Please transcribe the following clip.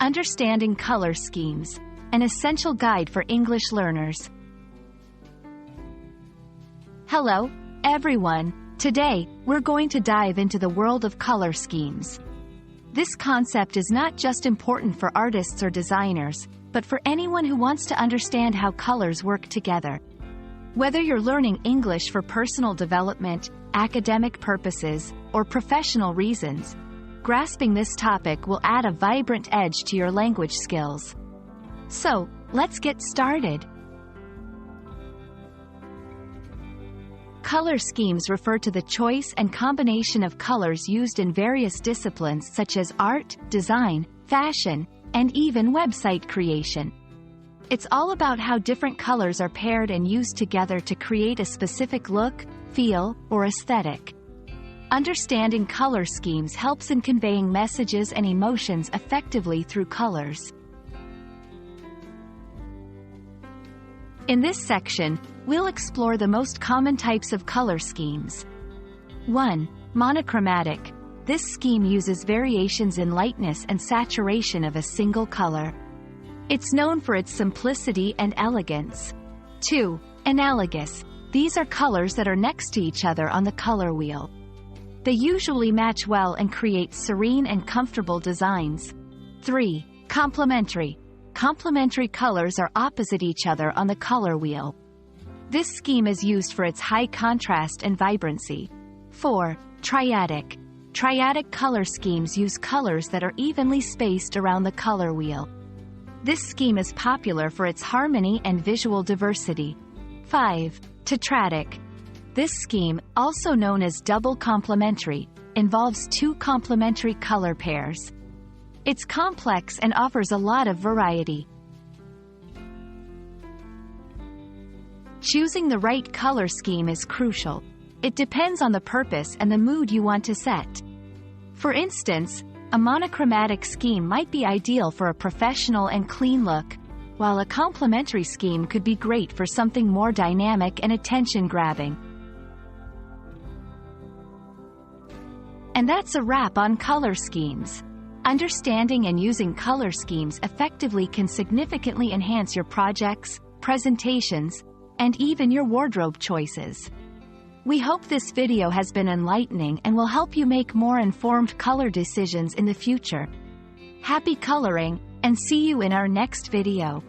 Understanding color schemes, an essential guide for English learners. Hello, everyone. Today, we're going to dive into the world of color schemes. This concept is not just important for artists or designers, but for anyone who wants to understand how colors work together. Whether you're learning English for personal development, academic purposes, or professional reasons, grasping this topic will add a vibrant edge to your language skills. So, let's get started. Color schemes refer to the choice and combination of colors used in various disciplines such as art, design, fashion, and even website creation. It's all about how different colors are paired and used together to create a specific look, feel, or aesthetic. Understanding color schemes helps in conveying messages and emotions effectively through colors. In this section, we'll explore the most common types of color schemes. 1. Monochromatic. This scheme uses variations in lightness and saturation of a single color. It's known for its simplicity and elegance. 2. Analogous. These are colors that are next to each other on the color wheel. They usually match well and create serene and comfortable designs. 3. Complementary. Complementary colors are opposite each other on the color wheel. This scheme is used for its high contrast and vibrancy. 4. Triadic. Triadic color schemes use colors that are evenly spaced around the color wheel. This scheme is popular for its harmony and visual diversity. 5. Tetradic. This scheme, also known as double complementary, involves two complementary color pairs. It's complex and offers a lot of variety. Choosing the right color scheme is crucial. It depends on the purpose and the mood you want to set. For instance, a monochromatic scheme might be ideal for a professional and clean look, while a complementary scheme could be great for something more dynamic and attention-grabbing. And that's a wrap on color schemes. Understanding and using color schemes effectively can significantly enhance your projects, presentations, and even your wardrobe choices. We hope this video has been enlightening and will help you make more informed color decisions in the future. Happy coloring, and see you in our next video.